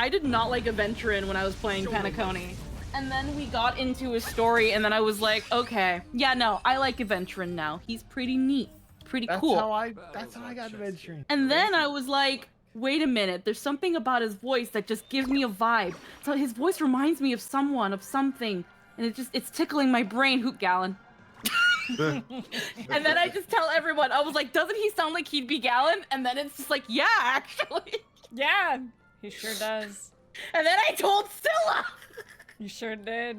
I did not like Aventurin when I was playing Penacony. And then we got into his story, and then I was like, okay, yeah, no, I like Aventurin now. He's pretty neat, pretty cool. That's how I got Aventurin. And then I was like, wait a minute, there's something about his voice that just gives me a vibe. So his voice reminds me of someone, of something, and it's tickling my brain. Hoot Gallon. And then I just tell everyone, I was like, doesn't he sound like he'd be Gallon? And then it's just like, yeah, actually. Yeah, he sure does. And then I told Sylla. You sure did.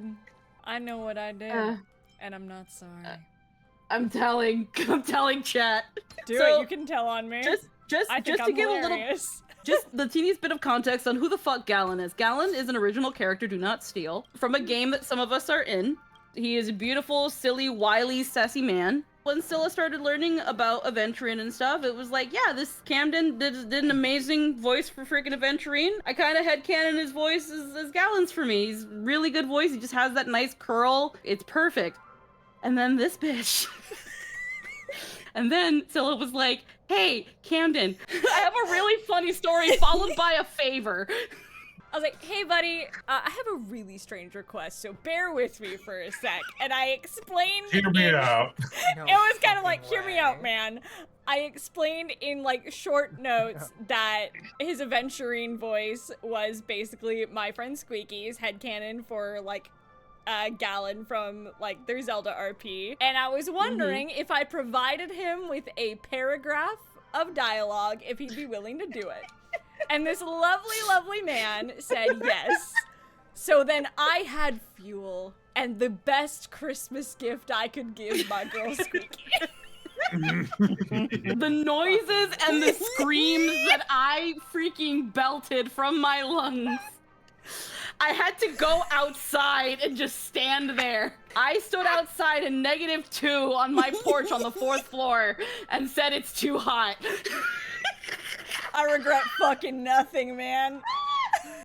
I know what I did, and I'm not sorry. I'm telling chat. Do it, you can tell on me. Just I think to I'm give hilarious. just the teeniest bit of context on who the fuck Gallon is. Gallon is an original character, do not steal, from a game that some of us are in. He is a beautiful, silly, wily, sassy man. When Sylla started learning about Aventurin and stuff, it was like, yeah, this Camden did an amazing voice for freaking Aventurin. I kind of headcanon his voice as Gallon's for me. He's really good voice. He just has that nice curl. It's perfect. And then this bitch. And then Sylla was like, hey, Camden, I have a really funny story followed by a favor. I was like, hey buddy, I have a really strange request, so bear with me for a sec. And I explained— Hear me out. It was kind of like, hear me out, man. I explained in like short notes that his Aventurin voice was basically my friend Squeaky's headcanon for like Gallon from like their Zelda RP. And I was wondering if I provided him with a paragraph of dialogue, if he'd be willing to do it. And this lovely, lovely man said yes. So then I had fuel and the best Christmas gift I could give my girl Squeaky. The noises and the screams that I freaking belted from my lungs. I had to go outside and just stand there. I stood outside in -2 on my porch on the 4th floor and said it's too hot. I regret fucking nothing, man.